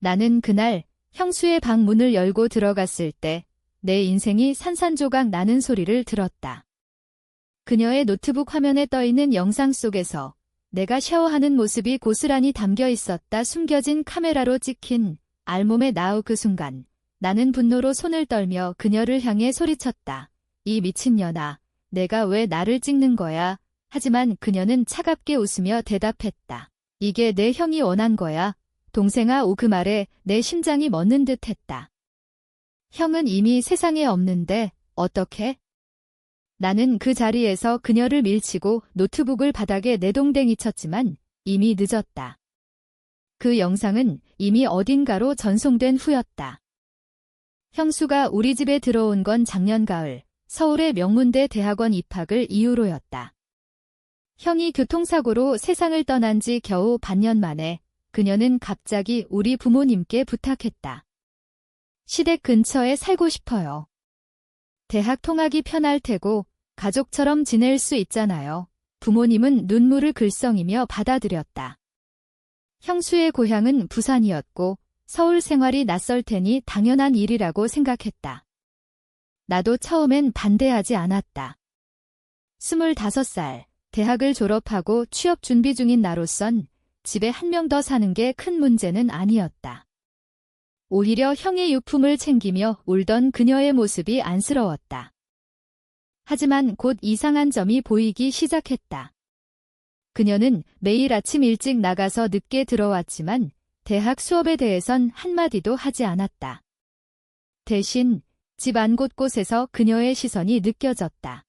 나는 그날 형수의 방 문을 열고 들어갔을 때 내 인생이 산산조각 나는 소리를 들었다. 그녀의 노트북 화면에 떠있는 영상 속에서 내가 샤워하는 모습이 고스란히 담겨 있었다. 숨겨진 카메라로 찍힌 알몸의 나우. 그 순간 나는 분노로 손을 떨며 그녀를 향해 소리쳤다. 이 미친년아, 내가 왜 나를 찍는 거야? 하지만 그녀는 차갑게 웃으며 대답했다. 이게 내 형이 원한 거야. 동생아. 그 말에 내 심장이 멎는 듯 했다. 형은 이미 세상에 없는데 어떻게? 나는 그 자리에서 그녀를 밀치고 노트북을 바닥에 내동댕이 쳤지만 이미 늦었다. 그 영상은 이미 어딘가로 전송된 후였다. 형수가 우리 집에 들어온 건 작년 가을 서울의 명문대 대학원 입학을 이유로였다. 형이 교통사고로 세상을 떠난 지 겨우 반년 만에 그녀는 갑자기 우리 부모님께 부탁했다. 시댁 근처에 살고 싶어요. 대학 통학이 편할 테고 가족처럼 지낼 수 있잖아요. 부모님은 눈물을 글썽이며 받아들였다. 형수의 고향은 부산이었고 서울 생활이 낯설 테니 당연한 일이라고 생각했다. 나도 처음엔 반대하지 않았다. 25살, 대학을 졸업하고 취업 준비 중인 나로선 집에 한 명 더 사는 게 큰 문제는 아니었다. 오히려 형의 유품을 챙기며 울던 그녀의 모습이 안쓰러웠다. 하지만 곧 이상한 점이 보이기 시작했다. 그녀는 매일 아침 일찍 나가서 늦게 들어왔지만 대학 수업에 대해선 한마디도 하지 않았다. 대신 집 안 곳곳에서 그녀의 시선이 느껴졌다.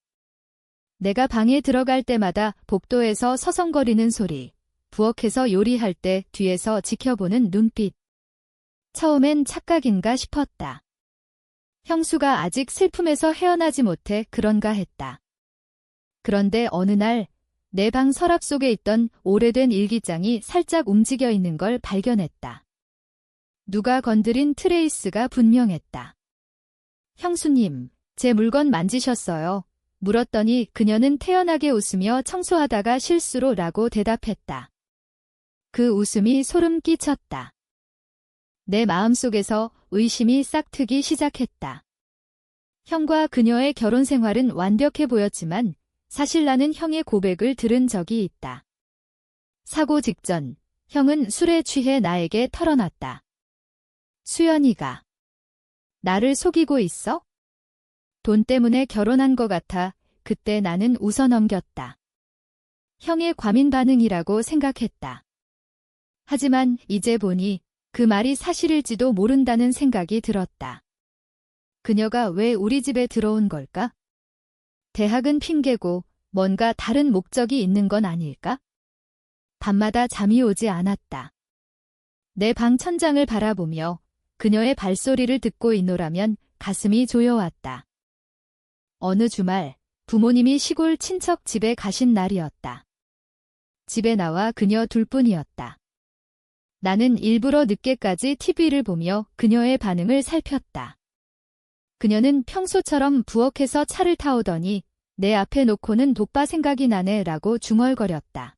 내가 방에 들어갈 때마다 복도에서 서성거리는 소리, 부엌에서 요리할 때 뒤에서 지켜보는 눈빛. 처음엔 착각인가 싶었다. 형수가 아직 슬픔에서 헤어나지 못해 그런가 했다. 그런데 어느 날 내 방 서랍 속에 있던 오래된 일기장이 살짝 움직여 있는 걸 발견했다. 누가 건드린 트레이스가 분명했다. 형수님, 제 물건 만지셨어요? 물었더니 그녀는 태연하게 웃으며 청소하다가 실수로 라고 대답했다. 그 웃음이 소름 끼쳤다. 내 마음속에서 의심이 싹트기 시작했다. 형과 그녀의 결혼 생활은 완벽해 보였지만 사실 나는 형의 고백을 들은 적이 있다. 사고 직전, 형은 술에 취해 나에게 털어놨다. 수연이가 나를 속이고 있어? 돈 때문에 결혼한 것 같아. 그때 나는 웃어넘겼다. 형의 과민 반응이라고 생각했다. 하지만 이제 보니 그 말이 사실일지도 모른다는 생각이 들었다. 그녀가 왜 우리 집에 들어온 걸까? 대학은 핑계고 뭔가 다른 목적이 있는 건 아닐까? 밤마다 잠이 오지 않았다. 내 방 천장을 바라보며 그녀의 발소리를 듣고 있노라면 가슴이 조여왔다. 어느 주말 부모님이 시골 친척 집에 가신 날이었다. 집에 나와 그녀 둘뿐이었다. 나는 일부러 늦게까지 TV를 보며 그녀의 반응을 살폈다. 그녀는 평소처럼 부엌에서 차를 타오더니 내 앞에 놓고는 오빠 생각이 나네 라고 중얼거렸다.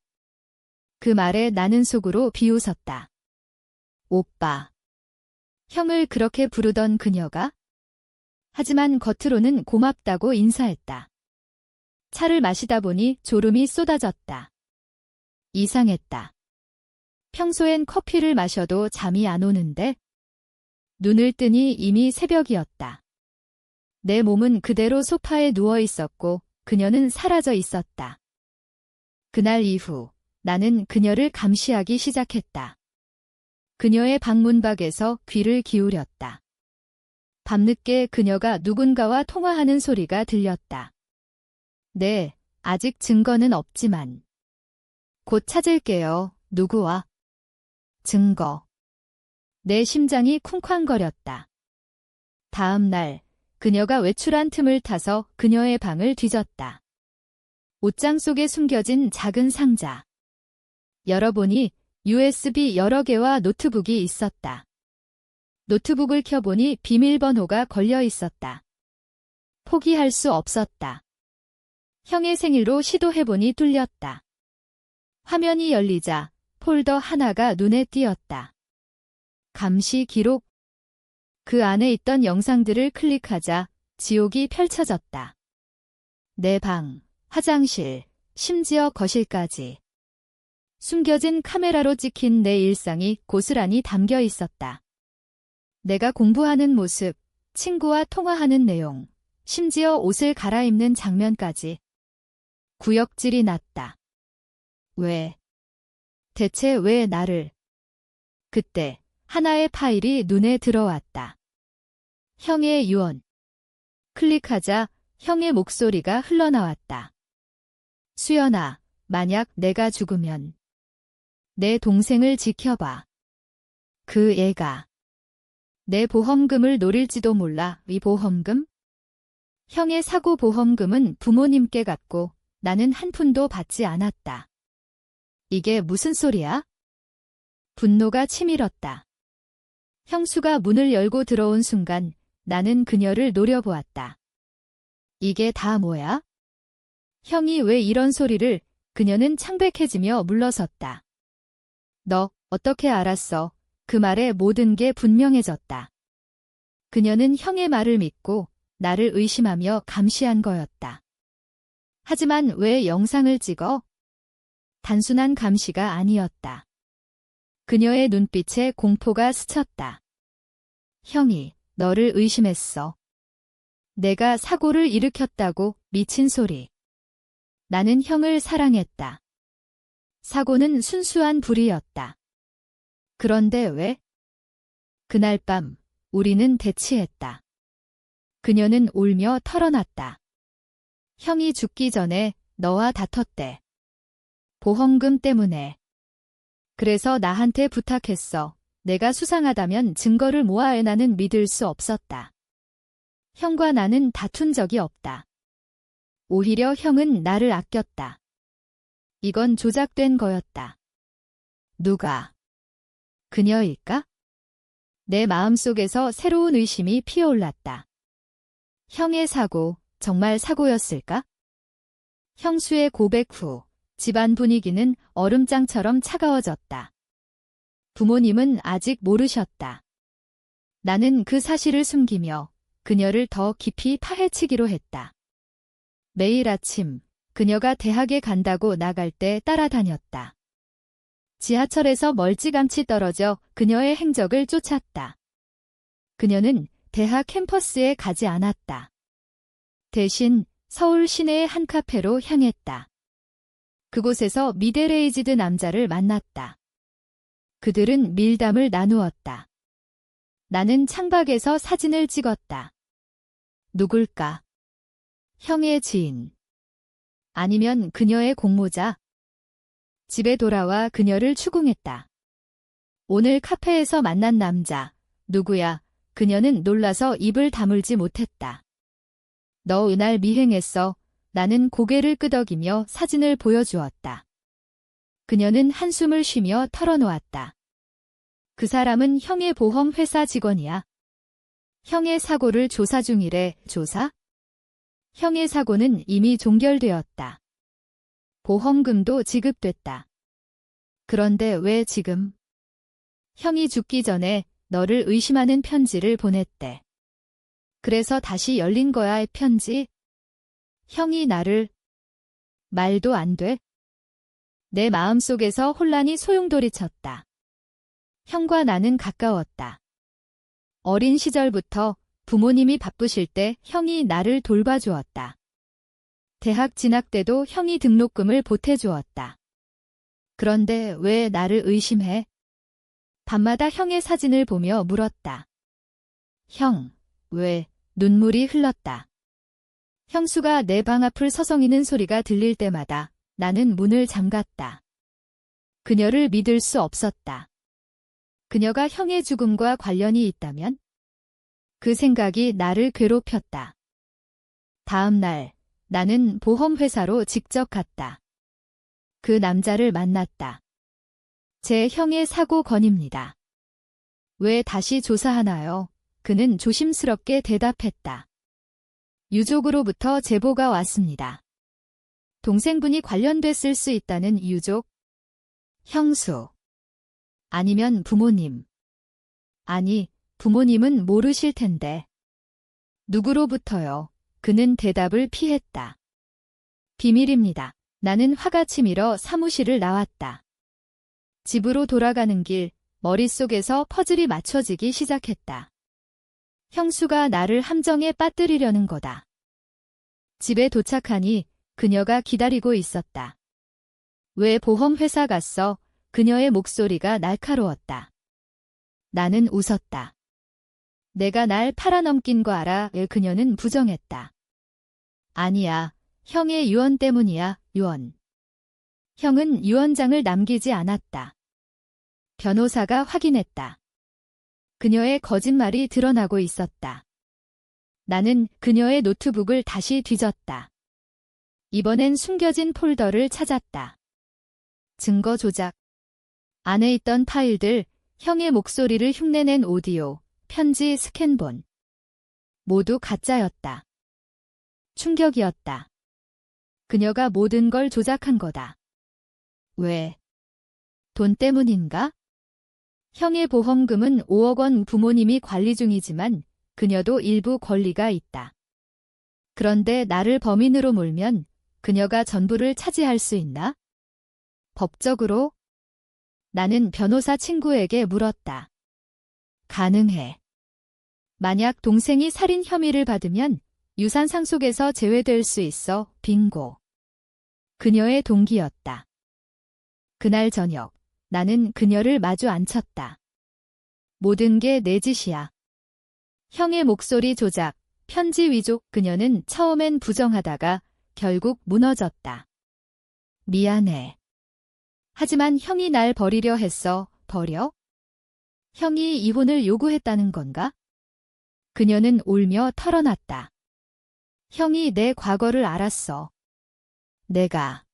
그 말에 나는 속으로 비웃었다. 오빠. 형을 그렇게 부르던 그녀가? 하지만 겉으로는 고맙다고 인사했다. 차를 마시다 보니 졸음이 쏟아졌다. 이상했다. 평소엔 커피를 마셔도 잠이 안 오는데? 눈을 뜨니 이미 새벽이었다. 내 몸은 그대로 소파에 누워 있었고 그녀는 사라져 있었다. 그날 이후 나는 그녀를 감시하기 시작했다. 그녀의 방문박에서 귀를 기울였다. 밤늦게 그녀가 누군가와 통화하는 소리가 들렸다. 네, 아직 증거는 없지만. 곧 찾을게요. 누구와? 증거. 내 심장이 쿵쾅거렸다. 다음 날 그녀가 외출한 틈을 타서 그녀의 방을 뒤졌다. 옷장 속에 숨겨진 작은 상자. 열어보니 USB 여러 개와 노트북이 있었다. 노트북을 켜보니 비밀번호가 걸려 있었다. 포기할 수 없었다. 형의 생일로 시도해보니 뚫렸다. 화면이 열리자 폴더 하나가 눈에 띄었다. 감시 기록. 그 안에 있던 영상들을 클릭하자 지옥이 펼쳐졌다. 내 방, 화장실, 심지어 거실까지. 숨겨진 카메라로 찍힌 내 일상이 고스란히 담겨 있었다. 내가 공부하는 모습, 친구와 통화하는 내용, 심지어 옷을 갈아입는 장면까지. 구역질이 났다. 왜? 대체 왜 나를? 그때 하나의 파일이 눈에 들어왔다. 형의 유언. 클릭하자 형의 목소리가 흘러나왔다. 수연아, 만약 내가 죽으면 내 동생을 지켜봐. 그 애가 내 보험금을 노릴지도 몰라. 이 보험금? 형의 사고 보험금은 부모님께 갔고 나는 한 푼도 받지 않았다. 이게 무슨 소리야? 분노가 치밀었다. 형수가 문을 열고 들어온 순간 나는 그녀를 노려보았다. 이게 다 뭐야? 형이 왜 이런 소리를? 그녀는 창백해지며 물러섰다. 너 어떻게 알았어? 그 말에 모든 게 분명해졌다. 그녀는 형의 말을 믿고 나를 의심하며 감시한 거였다. 하지만 왜 영상을 찍어? 단순한 감시가 아니었다. 그녀의 눈빛에 공포가 스쳤다. 형이 너를 의심했어. 내가 사고를 일으켰다고. 미친 소리. 나는 형을 사랑했다. 사고는 순수한 불이었다. 그런데 왜? 그날 밤 우리는 대치했다. 그녀는 울며 털어놨다. 형이 죽기 전에 너와 다퉜대. 보험금 때문에. 그래서 나한테 부탁했어. 내가 수상하다면 증거를 모아야. 나는 믿을 수 없었다. 형과 나는 다툰 적이 없다. 오히려 형은 나를 아꼈다. 이건 조작된 거였다. 누가? 그녀일까? 내 마음속에서 새로운 의심이 피어올랐다. 형의 사고, 정말 사고였을까? 형수의 고백 후 집안 분위기는 얼음장처럼 차가워졌다. 부모님은 아직 모르셨다. 나는 그 사실을 숨기며 그녀를 더 깊이 파헤치기로 했다. 매일 아침 그녀가 대학에 간다고 나갈 때 따라다녔다. 지하철에서 멀찌감치 떨어져 그녀의 행적을 쫓았다. 그녀는 대학 캠퍼스에 가지 않았다. 대신 서울 시내의 한 카페로 향했다. 그곳에서 미들에이지드 남자를 만났다. 그들은 밀담을 나누었다. 나는 창밖에서 사진을 찍었다. 누굴까? 형의 지인. 아니면 그녀의 공모자. 집에 돌아와 그녀를 추궁했다. 오늘 카페에서 만난 남자, 누구야? 그녀는 놀라서 입을 다물지 못했다. 너 이날 미행했어. 나는 고개를 끄덕이며 사진을 보여주었다. 그녀는 한숨을 쉬며 털어놓았다. 그 사람은 형의 보험회사 직원이야. 형의 사고를 조사 중이래. 조사? 형의 사고는 이미 종결되었다. 보험금도 지급됐다. 그런데 왜 지금? 형이 죽기 전에 너를 의심하는 편지를 보냈대. 그래서 다시 열린 거야. 편지? 형이 나를... 말도 안 돼. 내 마음속에서 혼란이 소용돌이쳤다. 형과 나는 가까웠다. 어린 시절부터 부모님이 바쁘실 때 형이 나를 돌봐주었다. 대학 진학 때도 형이 등록금을 보태주었다. 그런데 왜 나를 의심해? 밤마다 형의 사진을 보며 물었다. 형, 왜? 눈물이 흘렀다. 형수가 내 방 앞을 서성이는 소리가 들릴 때마다 나는 문을 잠갔다. 그녀를 믿을 수 없었다. 그녀가 형의 죽음과 관련이 있다면? 그 생각이 나를 괴롭혔다. 다음 날 나는 보험회사로 직접 갔다. 그 남자를 만났다. 제 형의 사고 건입니다. 왜 다시 조사하나요? 그는 조심스럽게 대답했다. 유족으로부터 제보가 왔습니다. 동생분이 관련됐을 수 있다는 유족? 형수. 아니면 부모님. 아니, 부모님은 모르실 텐데. 누구로부터요? 그는 대답을 피했다. 비밀입니다. 나는 화가 치밀어 사무실을 나왔다. 집으로 돌아가는 길, 머릿속에서 퍼즐이 맞춰지기 시작했다. 형수가 나를 함정에 빠뜨리려는 거다. 집에 도착하니 그녀가 기다리고 있었다. 왜 보험회사 갔어? 그녀의 목소리가 날카로웠다. 나는 웃었다. 내가 날 팔아넘긴 거 알아? 그녀는 부정했다. 아니야. 형의 유언 때문이야, 유언. 형은 유언장을 남기지 않았다. 변호사가 확인했다. 그녀의 거짓말이 드러나고 있었다. 나는 그녀의 노트북을 다시 뒤졌다. 이번엔 숨겨진 폴더를 찾았다. 증거 조작. 안에 있던 파일들, 형의 목소리를 흉내낸 오디오, 편지 스캔본. 모두 가짜였다. 충격이었다. 그녀가 모든 걸 조작한 거다. 왜? 돈 때문인가? 형의 보험금은 5억 원 부모님이 관리 중이지만 그녀도 일부 권리가 있다. 그런데 나를 범인으로 몰면 그녀가 전부를 차지할 수 있나? 법적으로? 나는 변호사 친구에게 물었다. 가능해. 만약 동생이 살인 혐의를 받으면 유산 상속에서 제외될 수 있어. 빙고. 그녀의 동기였다. 그날 저녁, 나는 그녀를 마주 앉혔다. 모든 게 내 짓이야. 형의 목소리 조작, 편지 위조. 그녀는 처음엔 부정하다가 결국 무너졌다. 미안해. 하지만 형이 날 버리려 했어. 버려? 형이 이혼을 요구했다는 건가? 그녀는 울며 털어놨다. 형이 내 과거를 알았어. 내가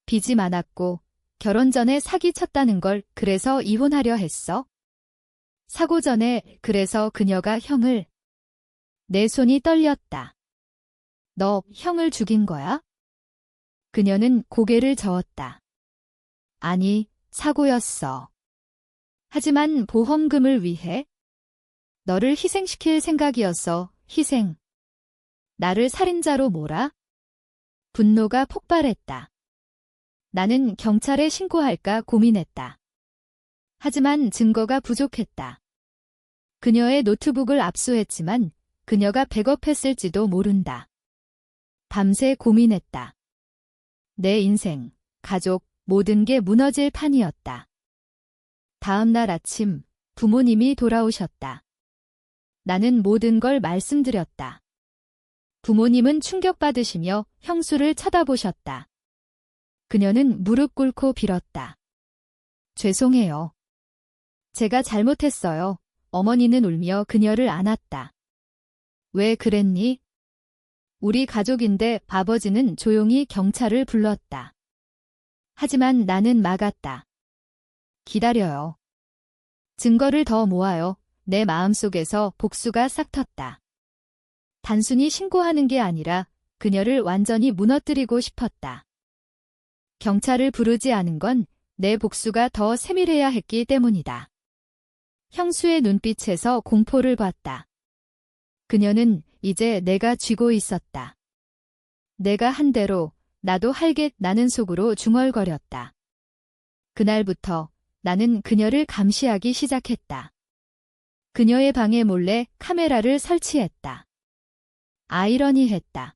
빚이 많았고 결혼 전에 사기쳤다는 걸 그래서 이혼하려 했어? 사고 전에 그래서 그녀가 형을. 내 손이 떨렸다. 너 형을 죽인 거야? 그녀는 고개를 저었다. 아니, 사고였어. 하지만 보험금을 위해? 너를 희생시킬 생각이었어. 희생. 나를 살인자로 몰아? 분노가 폭발했다. 나는 경찰에 신고할까 고민했다. 하지만 증거가 부족했다. 그녀의 노트북을 압수했지만 그녀가 백업했을지도 모른다. 밤새 고민했다. 내 인생, 가족, 모든 게 무너질 판이었다. 다음 날 아침 부모님이 돌아오셨다. 나는 모든 걸 말씀드렸다. 부모님은 충격받으시며 형수를 쳐다보셨다. 그녀는 무릎 꿇고 빌었다. 죄송해요. 제가 잘못했어요. 어머니는 울며 그녀를 안았다. 왜 그랬니? 우리 가족인데. 아버지는 조용히 경찰을 불렀다. 하지만 나는 막았다. 기다려요. 증거를 더 모아요. 내 마음속에서 복수가 싹 텄다. 단순히 신고하는 게 아니라 그녀를 완전히 무너뜨리고 싶었다. 경찰을 부르지 않은 건 내 복수가 더 세밀해야 했기 때문이다. 형수의 눈빛에서 공포를 봤다. 그녀는 이제 내가 쥐고 있었다. 내가 한 대로 나도 할겠. 나는 속으로 중얼거렸다. 그날부터 나는 그녀를 감시하기 시작했다. 그녀의 방에 몰래 카메라를 설치했다. 아이러니했다.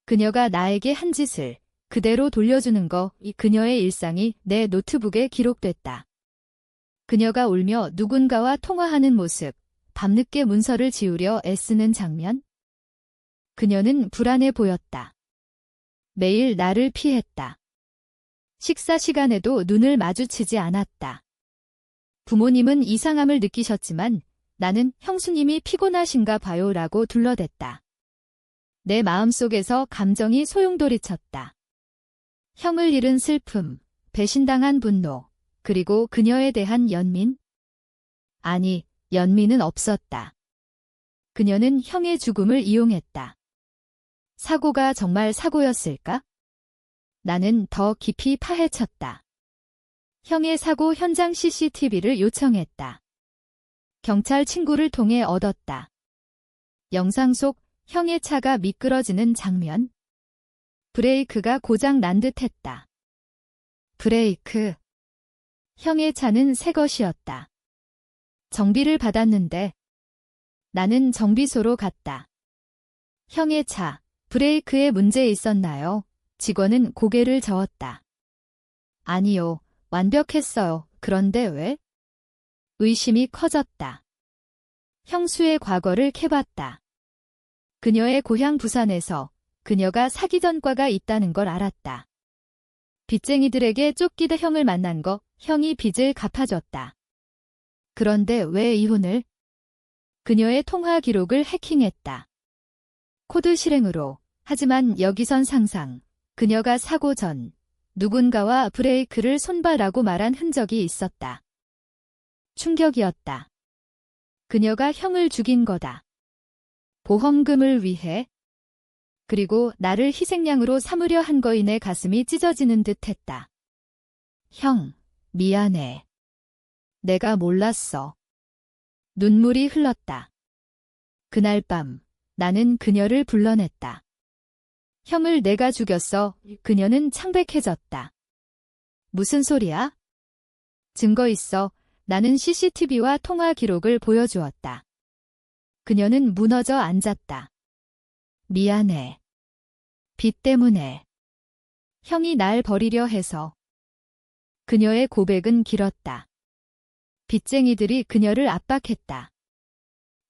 그녀가 나에게 한 짓을 그대로 돌려주는 거, 이 그녀의 일상이 내 노트북에 기록됐다. 그녀가 울며 누군가와 통화하는 모습, 밤늦게 문서를 지우려 애쓰는 장면. 그녀는 불안해 보였다. 매일 나를 피했다. 식사 시간에도 눈을 마주치지 않았다. 부모님은 이상함을 느끼셨지만 나는 형수님이 피곤하신가 봐요 라고 둘러댔다. 내 마음속에서 감정이 소용돌이쳤다. 형을 잃은 슬픔, 배신당한 분노, 그리고 그녀에 대한 연민? 아니, 연민은 없었다. 그녀는 형의 죽음을 이용했다. 사고가 정말 사고였을까? 나는 더 깊이 파헤쳤다. 형의 사고 현장 CCTV를 요청했다. 경찰 친구를 통해 얻었다. 영상 속 형의 차가 미끄러지는 장면. 브레이크가 고장 난 듯했다. 브레이크. 형의 차는 새 것이었다. 정비를 받았는데 나는 정비소로 갔다. 형의 차, 브레이크에 문제 있었나요? 직원은 고개를 저었다. 아니요, 완벽했어요. 그런데 왜? 의심이 커졌다. 형수의 과거를 캐봤다. 그녀의 고향 부산에서 그녀가 사기 전과가 있다는 걸 알았다. 빚쟁이들에게 쫓기다 형을 만난 거, 형이 빚을 갚아줬다. 그런데 왜 이혼을? 그녀의 통화 기록을 해킹했다. 코드 실행으로. 하지만 여기선 상상. 그녀가 사고 전 누군가와 브레이크를 손봐라고 말한 흔적이 있었다. 충격이었다. 그녀가 형을 죽인 거다. 보험금을 위해. 그리고 나를 희생양으로 삼으려 한 거인의 가슴이 찢어지는 듯했다. 형, 미안해. 내가 몰랐어. 눈물이 흘렀다. 그날 밤 나는 그녀를 불러냈다. 형을 내가 죽였어. 그녀는 창백해졌다. 무슨 소리야? 증거 있어. 나는 CCTV와 통화 기록을 보여주었다. 그녀는 무너져 앉았다. 미안해. 빚 때문에. 형이 날 버리려 해서. 그녀의 고백은 길었다. 빚쟁이들이 그녀를 압박했다.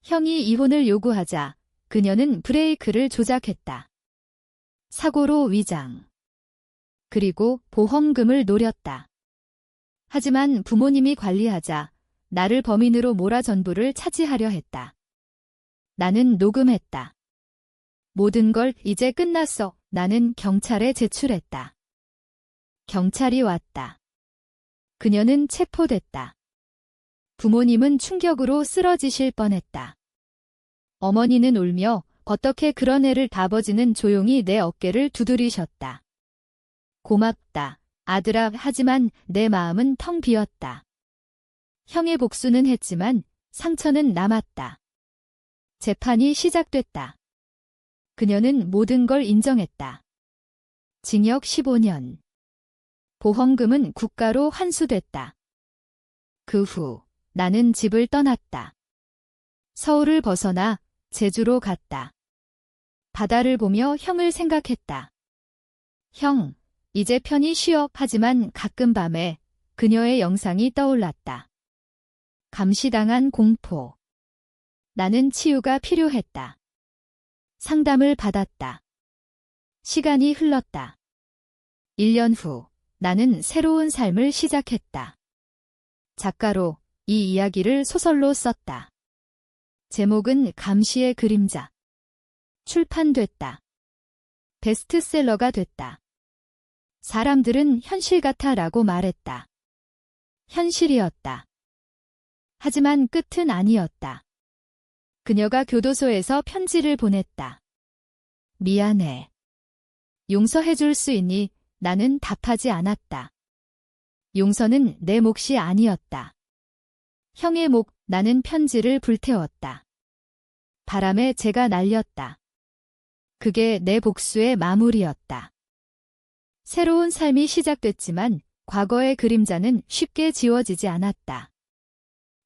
형이 이혼을 요구하자 그녀는 브레이크를 조작했다. 사고로 위장. 그리고 보험금을 노렸다. 하지만 부모님이 관리하자 나를 범인으로 몰아 전부를 차지하려 했다. 나는 녹음했다. 모든 걸 이제 끝났어. 나는 경찰에 제출했다. 경찰이 왔다. 그녀는 체포됐다. 부모님은 충격으로 쓰러지실 뻔했다. 어머니는 울며 어떻게 그런 애를. 아버지는 조용히 내 어깨를 두드리셨다. 고맙다, 아들아. 하지만 내 마음은 텅 비었다. 형의 복수는 했지만 상처는 남았다. 재판이 시작됐다. 그녀는 모든 걸 인정했다. 징역 15년. 보험금은 국가로 환수됐다. 그 후 나는 집을 떠났다. 서울을 벗어나 제주로 갔다. 바다를 보며 형을 생각했다. 형, 이제 편히 쉬어. 하지만 가끔 밤에 그녀의 영상이 떠올랐다. 감시당한 공포. 나는 치유가 필요했다. 상담을 받았다. 시간이 흘렀다. 1년 후 나는 새로운 삶을 시작했다. 작가로 이 이야기를 소설로 썼다. 제목은 감시의 그림자. 출판됐다. 베스트셀러가 됐다. 사람들은 현실 같아라고 말했다. 현실이었다. 하지만 끝은 아니었다. 그녀가 교도소에서 편지를 보냈다. 미안해. 용서해줄 수 있니? 나는 답하지 않았다. 용서는 내 몫이 아니었다. 형의 목. 나는 편지를 불태웠다. 바람에 재가 날렸다. 그게 내 복수의 마무리였다. 새로운 삶이 시작됐지만 과거의 그림자는 쉽게 지워지지 않았다.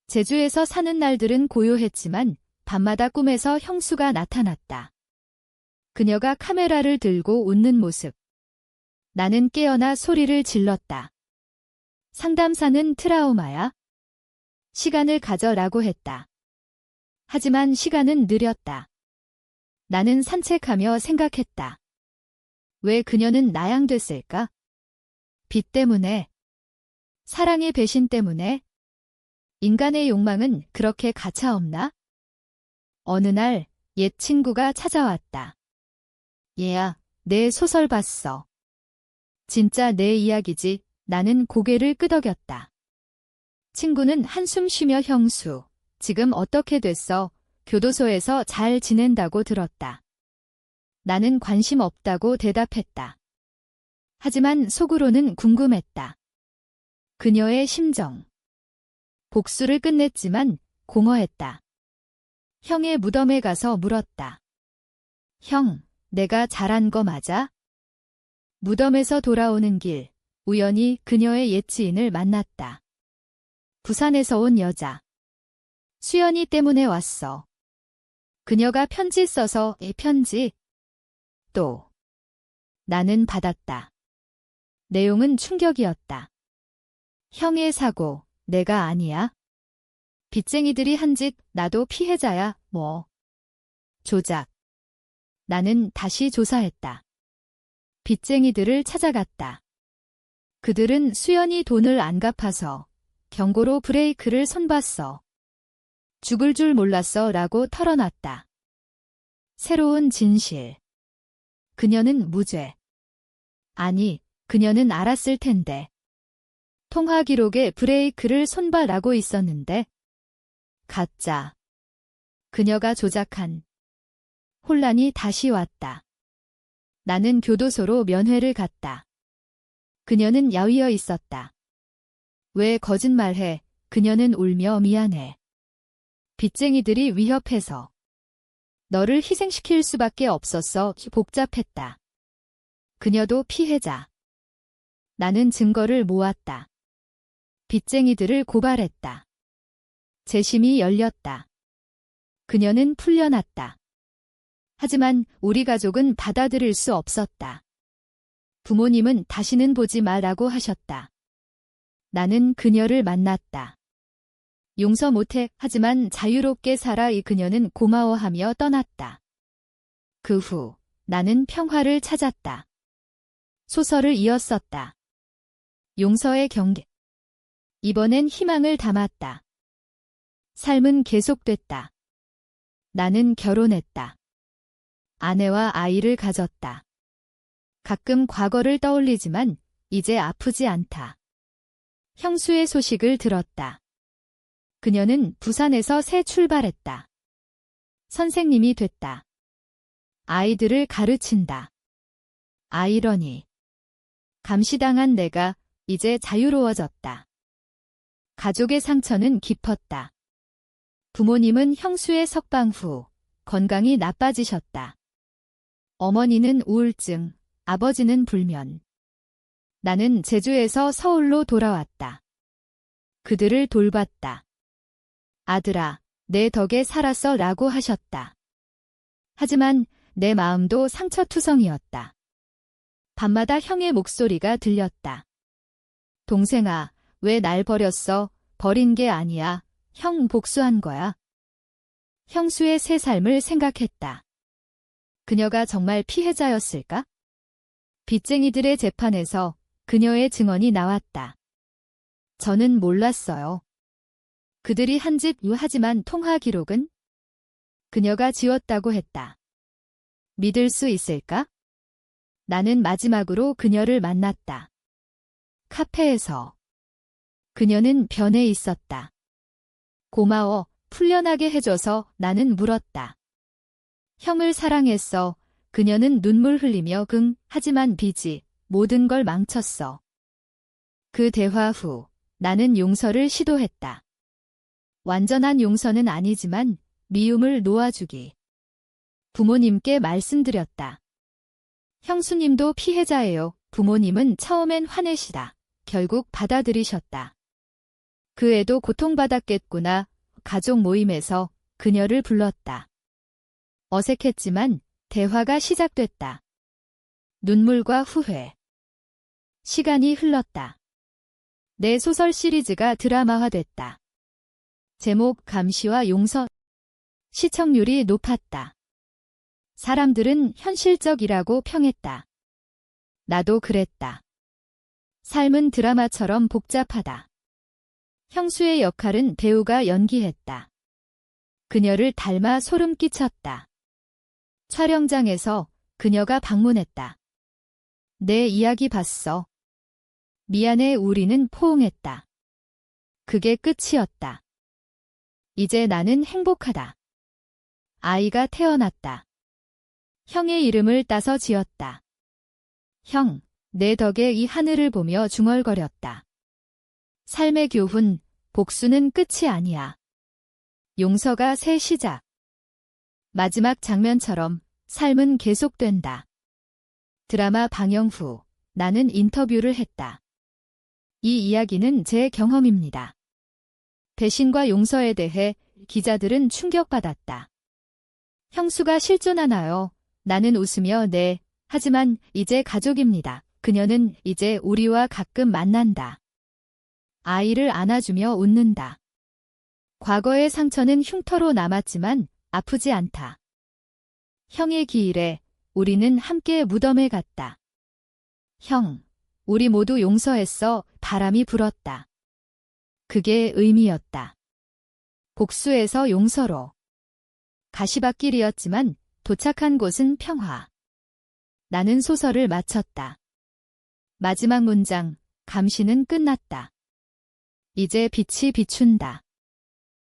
제주에서 사는 날들은 고요했지만 밤마다 꿈에서 형수가 나타났다. 그녀가 카메라를 들고 웃는 모습. 나는 깨어나 소리를 질렀다. 상담사는 트라우마야? 시간을 가져라고 했다. 하지만 시간은 느렸다. 나는 산책하며 생각했다. 왜 그녀는 나양됐을까? 빚 때문에? 사랑의 배신 때문에? 인간의 욕망은 그렇게 가차없나? 어느 날 옛 친구가 찾아왔다. 얘야, 내 소설 봤어. 진짜 내 이야기지. 나는 고개를 끄덕였다. 친구는 한숨 쉬며 형수, 지금 어떻게 됐어? 교도소에서 잘 지낸다고 들었다. 나는 관심 없다고 대답했다. 하지만 속으로는 궁금했다. 그녀의 심정. 복수를 끝냈지만 공허했다. 형의 무덤에 가서 물었다. 형, 내가 잘한 거 맞아? 무덤에서 돌아오는 길, 우연히 그녀의 옛 지인을 만났다. 부산에서 온 여자. 수연이 때문에 왔어. 그녀가 편지 써서 편지. 또. 나는 받았다. 내용은 충격이었다. 형의 사고, 내가 아니야? 빚쟁이들이 한 짓, 나도 피해자야, 뭐. 조작. 나는 다시 조사했다. 빚쟁이들을 찾아갔다. 그들은 수연이 돈을 안 갚아서 경고로 브레이크를 손봤어. 죽을 줄 몰랐어 라고 털어놨다. 새로운 진실. 그녀는 무죄. 아니, 그녀는 알았을 텐데. 통화 기록에 브레이크를 손봐라고 있었는데. 가짜. 그녀가 조작한. 혼란이 다시 왔다. 나는 교도소로 면회를 갔다. 그녀는 야위어 있었다. 왜 거짓말해? 그녀는 울며 미안해. 빚쟁이들이 위협해서. 너를 희생시킬 수밖에 없었어. 복잡했다. 그녀도 피해자. 나는 증거를 모았다. 빚쟁이들을 고발했다. 재심이 열렸다. 그녀는 풀려났다. 하지만 우리 가족은 받아들일 수 없었다. 부모님은 다시는 보지 말라고 하셨다. 나는 그녀를 만났다. 용서 못해 하지만 자유롭게 살아 이 그녀는 고마워하며 떠났다. 그 후 나는 평화를 찾았다. 소설을 이었었다. 용서의 경계. 이번엔 희망을 담았다. 삶은 계속됐다. 나는 결혼했다. 아내와 아이를 가졌다. 가끔 과거를 떠올리지만 이제 아프지 않다. 형수의 소식을 들었다. 그녀는 부산에서 새 출발했다. 선생님이 됐다. 아이들을 가르친다. 아이러니. 감시당한 내가 이제 자유로워졌다. 가족의 상처는 깊었다. 부모님은 형수의 석방 후 건강이 나빠지셨다. 어머니는 우울증, 아버지는 불면. 나는 제주에서 서울로 돌아왔다. 그들을 돌봤다. 아들아, 내 덕에 살았어 라고 하셨다. 하지만 내 마음도 상처투성이었다. 밤마다 형의 목소리가 들렸다. 동생아, 왜 날 버렸어? 버린 게 아니야. 형 복수한 거야. 형수의 새 삶을 생각했다. 그녀가 정말 피해자였을까? 빚쟁이들의 재판에서 그녀의 증언이 나왔다. 저는 몰랐어요. 그들이 한 짓 하지만 통화 기록은? 그녀가 지웠다고 했다. 믿을 수 있을까? 나는 마지막으로 그녀를 만났다. 카페에서. 그녀는 변해 있었다. 고마워, 풀려나게 해줘서. 나는 물었다. 형을 사랑했어. 그녀는 눈물 흘리며 하지만 빚이 모든 걸 망쳤어. 그 대화 후 나는 용서를 시도했다. 완전한 용서는 아니지만 미움을 놓아주기. 부모님께 말씀드렸다. 형수님도 피해자예요. 부모님은 처음엔 화내시다. 결국 받아들이셨다. 그 애도 고통받았겠구나. 가족 모임에서 그녀를 불렀다. 어색했지만 대화가 시작됐다. 눈물과 후회. 시간이 흘렀다. 내 소설 시리즈가 드라마화됐다. 제목 감시와 용서. 시청률이 높았다. 사람들은 현실적이라고 평했다. 나도 그랬다. 삶은 드라마처럼 복잡하다. 형수의 역할은 배우가 연기했다. 그녀를 닮아 소름 끼쳤다. 촬영장에서 그녀가 방문했다. 내 이야기 봤어. 미안해. 우리는 포옹했다. 그게 끝이었다. 이제 나는 행복하다. 아이가 태어났다. 형의 이름을 따서 지었다. 형, 내 덕에 이 하늘을 보며 중얼거렸다. 삶의 교훈, 복수는 끝이 아니야. 용서가 새 시작. 마지막 장면처럼 삶은 계속된다. 드라마 방영 후 나는 인터뷰를 했다. 이 이야기는 제 경험입니다. 배신과 용서에 대해 기자들은 충격받았다. 형수가 실존하나요? 나는 웃으며 네, 하지만 이제 가족입니다. 그녀는 이제 우리와 가끔 만난다. 아이를 안아주며 웃는다. 과거의 상처는 흉터로 남았지만 아프지 않다. 형의 기일에 우리는 함께 무덤에 갔다. 형, 우리 모두 용서했어. 바람이 불었다. 그게 의미였다. 복수에서 용서로. 가시밭길이었지만 도착한 곳은 평화. 나는 소설을 마쳤다. 마지막 문장, 감시는 끝났다. 이제 빛이 비춘다.